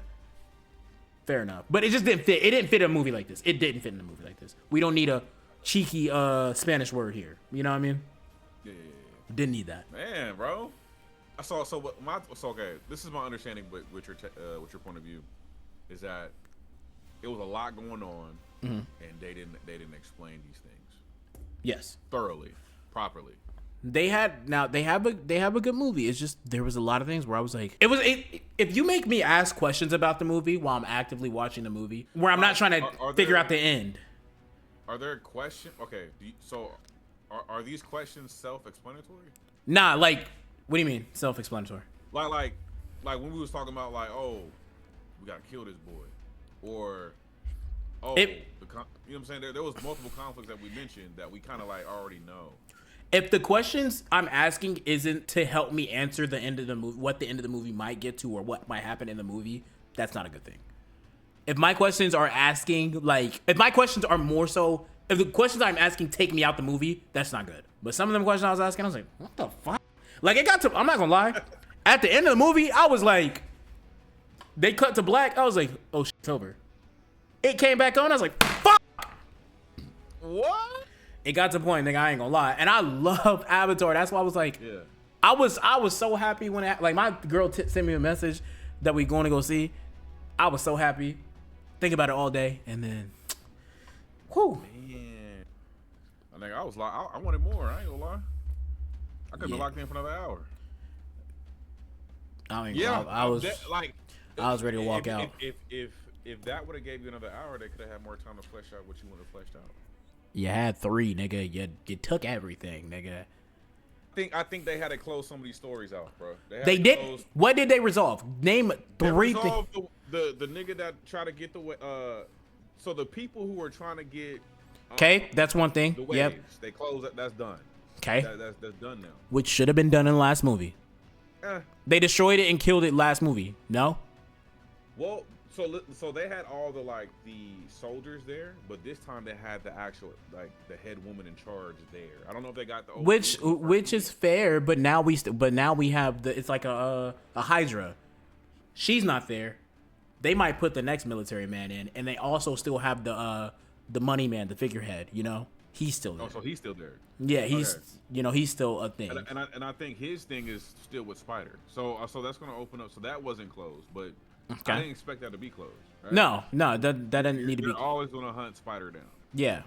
Fair enough. But it just didn't fit. It didn't fit in a movie like this. It didn't fit in a movie like this. We don't need a cheeky Spanish word here. You know what I mean? Yeah. Didn't need that. Man, bro. So okay. This is my understanding with your point of view, is that it was a lot going on, and they didn't explain these things. Yes. Thoroughly, properly. They have a good movie. It's just there was a lot of things where I was like, if you make me ask questions about the movie while I'm actively watching the movie, where I'm not trying to figure out the end. Are there questions? Okay, are these questions self-explanatory? Nah, like, what do you mean self-explanatory? Like when we was talking about like, oh, we gotta kill this boy, or oh, you know what I'm saying? There was multiple conflicts that we mentioned that we kind of like already know. If the questions I'm asking isn't to help me answer the end of the movie, what the end of the movie might get to, or what might happen in the movie, that's not a good thing. If my questions are asking, like, if my questions are more so, if the questions I'm asking take me out the movie, that's not good. But some of them questions I was asking, I was like, what the fuck? Like, it got to, I'm not gonna lie, at the end of the movie, I was like, they cut to black, I was like, oh, shit, it's over. It came back on, I was like, fuck! What? It got to the point, nigga, I ain't gonna lie. And I love Avatar. That's why I was like, yeah. I was so happy when, like, my girl sent me a message that we going to go see. I was so happy. Think about it all day. And then, whew. Man. I think I was like, I wanted more. I ain't gonna lie. I could have been locked in for another hour. I was ready to walk out. If that would have gave you another hour, they could have had more time to flesh out what you would have fleshed out. You had 3, nigga. You took everything, nigga. I think they had to close some of these stories out, bro. They did. What did they resolve? Name 3 things. The nigga that tried to get so the people who were trying to get. Okay, that's one thing. The waves, yep. They closed that. That's done. Okay. That's done now. Which should have been done in the last movie. They destroyed it and killed it last movie. No. Well, so they had all the soldiers there, but this time they had the actual the head woman in charge there. I don't know if they got the which is fair, but now we have it's like a Hydra. She's not there. They might put the next military man in, and they also still have the money man, the figurehead. You know, he's still there. Oh, so he's still there. Yeah, he's he's still a thing. And I think his thing is still with Spider. So that's gonna open up. So that wasn't closed, but. Okay. I didn't expect that to be closed. Right? No, that didn't need to be. You're always gonna hunt Spider down. Yeah.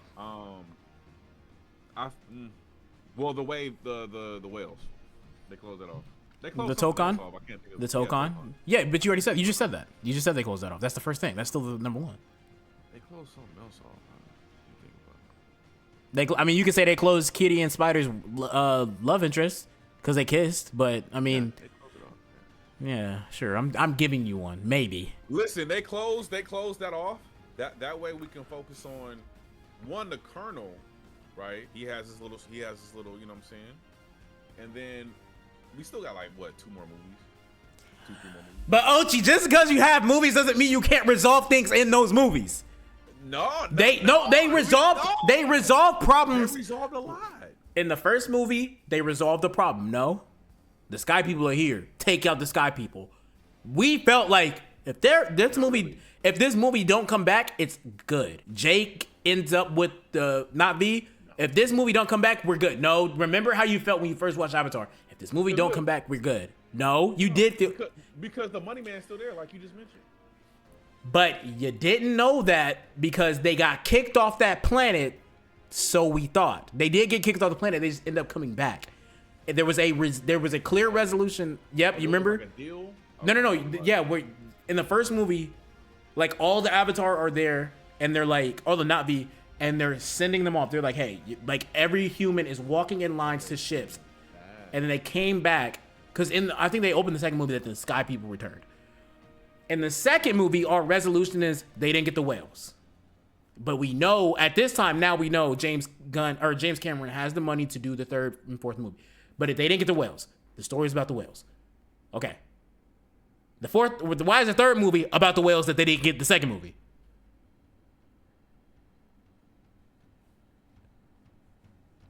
Well, the way the whales, they closed that off. They closed the Tokon. I can't think of the Tokon. Yeah, but you just said that. You just said they closed that off. That's the first thing. That's still the number one. They closed something else off. I mean, you could say they closed Kitty and Spider's love interest because they kissed, but I mean. Yeah, sure. I'm giving you one, maybe. Listen, they closed that off. That way we can focus on the Colonel, right? He has his little, you know what I'm saying? And then we still got 2 more movies. 2-3 more movies. But Ochi, just because you have movies doesn't mean you can't resolve things in those movies. They resolve problems. They resolved a lot. In the first movie, they resolved the problem. No. The Sky People are here. Take out the Sky People. We felt like if this movie don't come back, it's good. Jake ends up with not V. If this movie don't come back, we're good. No, remember how you felt when you first watched Avatar. If this movie don't come back, we're good. No, you did feel because the money man's still there, like you just mentioned. But you didn't know that because they got kicked off that planet. So we thought they did get kicked off the planet. They just ended up coming back. There was a clear resolution. Yep, you remember? Like a deal? No. Yeah, we're in the first movie, like all the Avatar are there, and they're like, all the Na'vi, and they're sending them off. They're like, hey, like every human is walking in lines to ships, and then they came back because I think they opened the second movie that the Sky People returned. In the second movie, our resolution is they didn't get the whales. But we know at this time now we know James Cameron has the money to do the third and fourth movie. But if they didn't get the whales, the story is about the whales. Okay. Why is the third movie about the whales that they didn't get the second movie?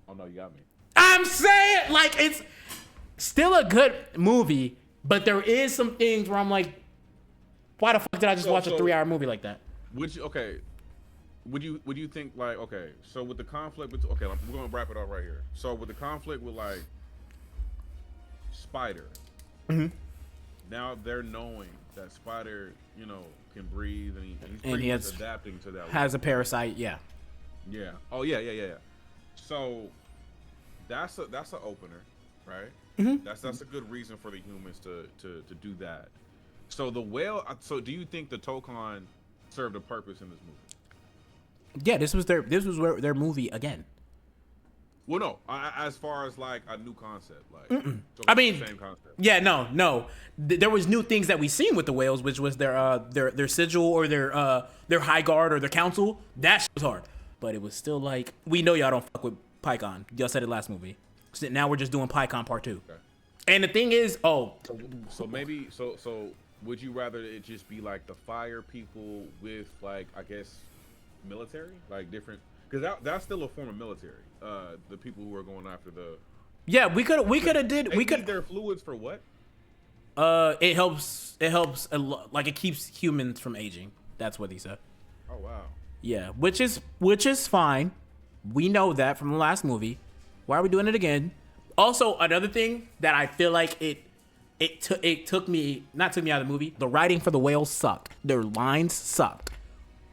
Oh no, you got me. I'm saying like it's still a good movie, but there is some things where I'm like, why the fuck did I just watch a 3-hour movie like that? Would you think like, okay, so with the conflict with, okay, we're gonna wrap it up right here. So with the conflict with like Spider, now they're knowing that Spider, can breathe and he's adapting to that. Has a parasite, yeah. Yeah. Oh yeah. So that's an opener, right? That's a good reason for the humans to do that. So the whale. So do you think the Tokon served a purpose in this movie? Yeah, this was their movie again. Well, no, as far as like a new concept, like I mean, same concept. Yeah, no. There was new things that we seen with the whales, which was their sigil or their high guard or their council. That shit was hard, but it was still like, we know y'all don't fuck with PyCon. Y'all said it last movie. So now we're just doing PyCon Part 2. Okay. And the thing is, so maybe would you rather it just be like the fire people with like, I guess, military, like different, because that's still a form of military. The people who are going after the. Yeah, we could have did. We could. Their fluids for what? It helps a lot. Like it keeps humans from aging. That's what he said. Oh wow. Yeah, which is fine. We know that from the last movie. Why are we doing it again? Also, another thing that I feel like it took me out of the movie. The writing for the whales sucked. Their lines sucked.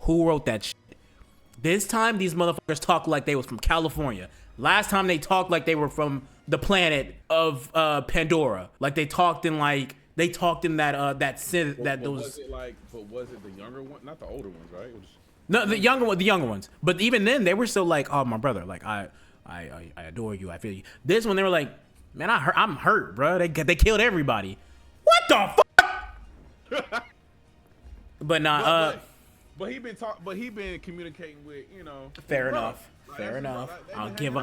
Who wrote that shit? This time, these motherfuckers talk like they was from California. Last time, they talked like they were from the planet of Pandora. Like they talked in that synth that those. Was it like? But was it the younger one? Not the older ones, right? It was... No, the younger ones. But even then, they were still like, "Oh, my brother, like I adore you. I feel you." This one, they were like, "Man, I'm hurt, bro. They killed everybody." What the fuck? But nah. But he been communicating with, Fair enough. Fair enough. I'll give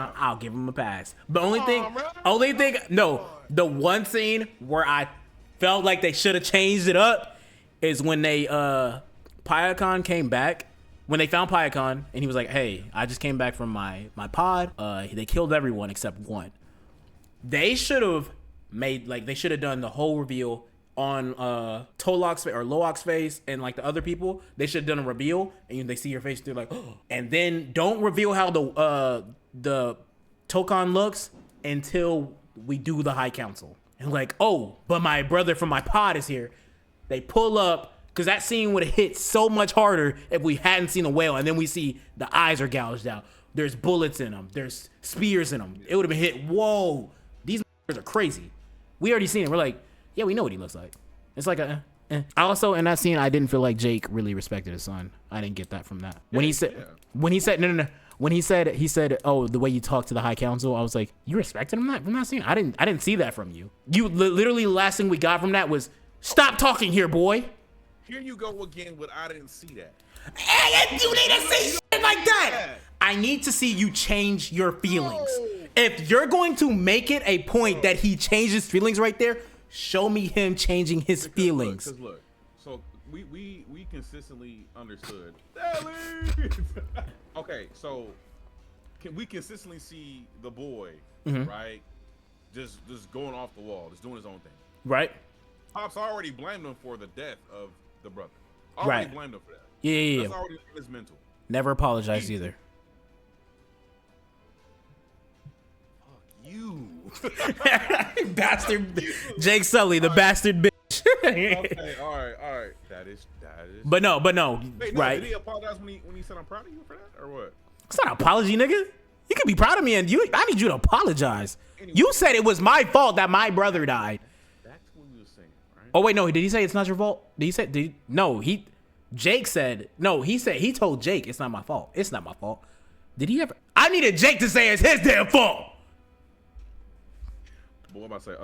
him a pass. The one scene where I felt like they should have changed it up is when they Pyakon came back. When they found Pyakon and he was like, "Hey, I just came back from my pod. They killed everyone except one." They should have done the whole reveal on Tolok's or Loak's face and like the other people. They should have done a reveal and they see your face, they're like, oh. And then don't reveal how the Tokon looks until we do the High Council. And like, oh, but my brother from my pod is here. They pull up, because that scene would have hit so much harder if we hadn't seen a whale, and then we see the eyes are gouged out. There's bullets in them. There's spears in them. It would have been hit. Whoa, these are crazy. We already seen it. We're like, yeah, we know what he looks like. It's like Also, in that scene, I didn't feel like Jake really respected his son. I didn't get that from that. When he said, when he said, oh, the way you talk to the High Council, I was like, you respected him from that scene? I didn't see that from you. You literally, the last thing we got from that was, stop talking here, boy. Here you go again with I didn't see that. Hey, you need to see shit like that. I need to see you change your feelings. No. If you're going to make it a point that he changes feelings right there, show me him changing his feelings. Because look, so we consistently understood. Okay, so we consistently see the boy, right, just going off the wall, just doing his own thing. Right. Pops already blamed him for the death of the brother. Already blamed him for that. Yeah. That's already in his mental. Never apologized either. You bastard. Jake Sully, the bastard bitch. Okay, all right. That is. But no. Wait, right? Did he apologize when he said I'm proud of you for that, or what? It's not an apology, nigga. You can be proud of me, and I need you to apologize. Anyway, you said it was my fault that my brother died. That's what you were saying, right? Oh wait, no, did he say it's not your fault? Did he say? No, Jake said no. He told Jake it's not my fault. It's not my fault. Did he ever? I needed Jake to say it's his damn fault. But what am I say?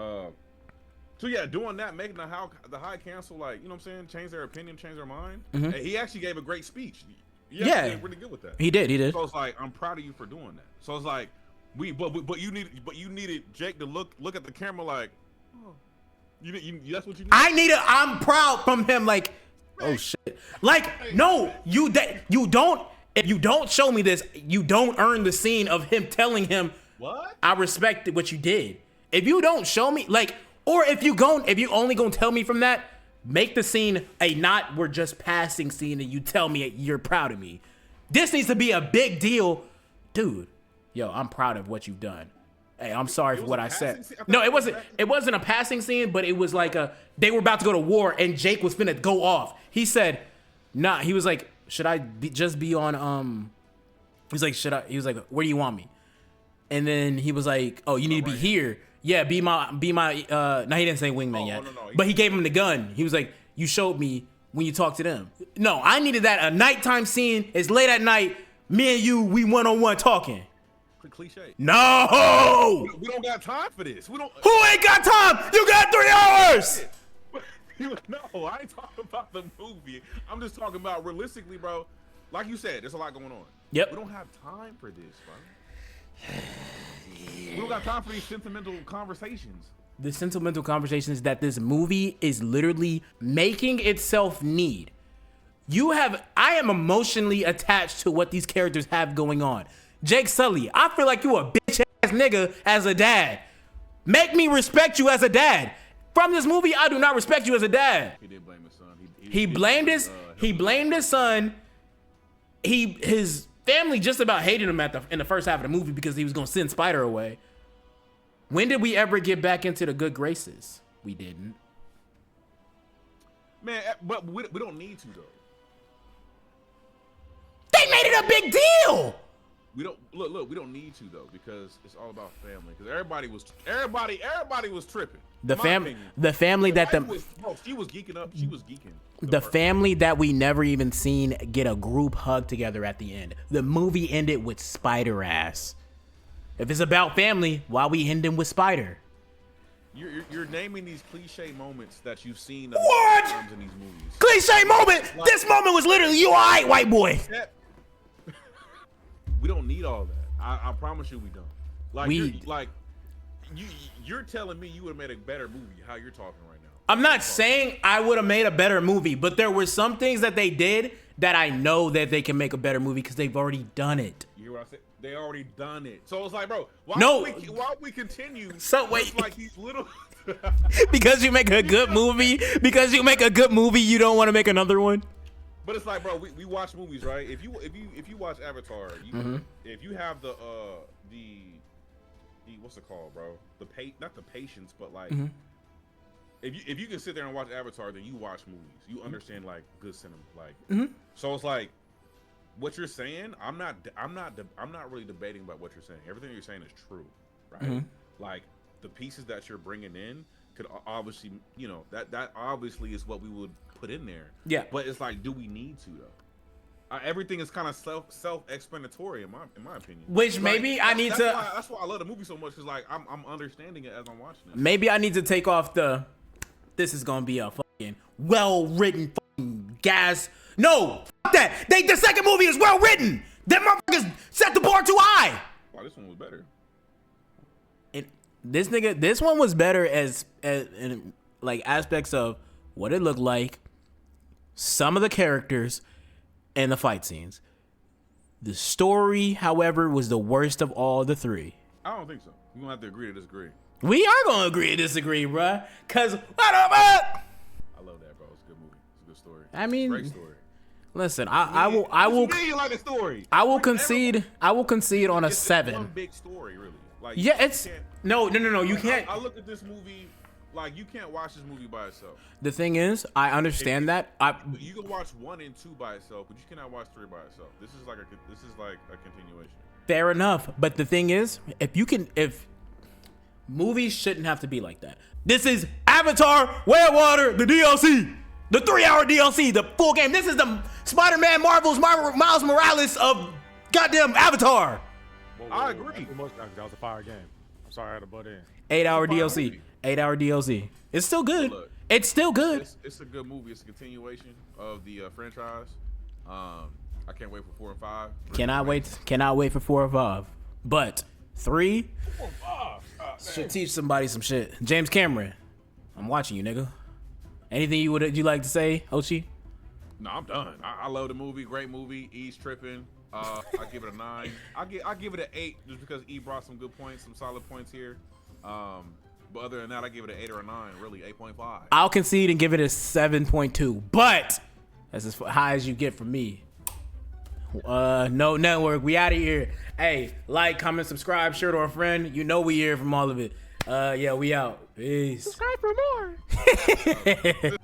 So yeah, doing that, making the high council, like, you know what I'm saying, change their opinion, change their mind. And he actually gave a great speech. Yeah, he did really good with that. He did. So it's like, I'm proud of you for doing that. So it's like, but you needed Jake to look at the camera like, oh, that's what you need. I'm proud from him. Like, oh shit. Like, no, you don't. If you don't show me this, you don't earn the scene of him telling him, what? I respected what you did. If you don't show me, like, or if you only gonna tell me from that, make the scene a not we're just passing scene and you tell me you're proud of me. This needs to be a big deal. Dude, yo, I'm proud of what you've done. Hey, I'm sorry for what I said. No, it wasn't a passing scene, but it was like they were about to go to war and Jake was finna go off. He said, nah, he was like, should I just be on, he's like, he was like, where do you want me? And then he was like, oh, you need to be here. Yeah, be my, no, he didn't say wingman yet. No. But he gave him the gun. He was like, you showed me when you talked to them. No, I needed that, a nighttime scene. It's late at night. Me and you, we one-on-one talking. Cliche. No! We don't got time for this. We don't. Who ain't got time? You got 3 hours! No, I ain't talking about the movie. I'm just talking about realistically, bro. Like you said, there's a lot going on. Yep. We don't have time for this, bro. We don't got time for these sentimental conversations. The sentimental conversations that this movie is literally making itself need. I am emotionally attached to what these characters have going on. Jake Sully, I feel like you a bitch ass nigga as a dad. Make me respect you as a dad. From this movie, I do not respect you as a dad. He did blame his son. He blamed his son. His family just about hated him in the first half of the movie because he was gonna send Spider away. When did we ever get back into the good graces? We didn't. Man, but we don't need to though. They made it a big deal. We don't look. We don't need to though because it's all about family. Because everybody was tripping. The family that she was geeking up. She was geeking. The family that we never even seen get a group hug together at the end. The movie ended with Spider ass. If it's about family, why we ending with Spider? You're naming these cliche moments that you've seen times in these movies. Cliche moment. Like, this moment was literally you alright, white boy. We don't need all that. I promise you, we don't. Like you're telling me you would have made a better movie. How you're talking right now? I'm not saying I would have made a better movie, but there were some things that they did that I know that they can make a better movie because they've already done it. You hear what I said? They already done it. So it's like, bro, why we continue? So wait, like these little. Because you make a good movie. Because you make a good movie, you don't want to make another one. But it's like, bro, we watch movies, right? If you watch Avatar, if you have the what's it called, bro? Not the patience, but like if you can sit there and watch Avatar, then you watch movies. You understand like good cinema, like so it's like what you're saying. I'm not really debating about what you're saying. Everything you're saying is true, right? Like the pieces that you're bringing in could obviously, that obviously is what we would put in there. Yeah. But it's like, do we need to though? Everything is kind of self-explanatory in my opinion. Which maybe I need to. That's why I love the movie so much because like I'm understanding it as I'm watching it. Maybe I need to take off this is gonna be a fucking well-written fucking gas. No, fuck that. The second movie is well-written. Them motherfuckers set the bar too high. Wow, this one was better. This one was better as in like aspects of what it looked like, some of the characters, and the fight scenes. The story, however, was the worst of all the three. I don't think so. We're gonna have to agree to disagree. We are gonna agree to disagree, bruh. Cause what up? I love that, bro. It's a good movie. It's a good story. I mean, great story. Listen, I will. You like a story. I will concede. I will concede on a 7. It's one big story, really. Like yeah, it's no. You can't. I look at this movie. Like, you can't watch this movie by itself. The thing is, I understand that. You can watch 1 and 2 by itself, but you cannot watch 3 by itself. This is like a continuation. Fair enough, but the thing is, if movies shouldn't have to be like that. This is Avatar, Way of Water, the DLC, the 3-hour DLC, the full game. This is the Spider-Man Marvel's Miles Morales of goddamn Avatar. I agree. That was a fire game. I'm sorry I had to butt in. 8-hour DLC. 8-hour DLC. It's still good. Look, it's still good. It's a good movie. It's a continuation of the franchise. I can't wait for 4 and 5. Cannot wait for 4 and 5. But 3 should teach somebody some shit. James Cameron, I'm watching you, nigga. Anything you like to say, Ochi? No, I'm done. I love the movie. Great movie. E's tripping. I give it a 9. I give it an 8 just because E brought some good points, some solid points here. But other than that, I give it an 8 or a 9. Really, 8.5. I'll concede and give it a 7.2. But that's as high as you get from me. No network. We out of here. Hey, like, comment, subscribe, share to a friend. You know we hear from all of it. Yeah, we out. Peace. Subscribe for more.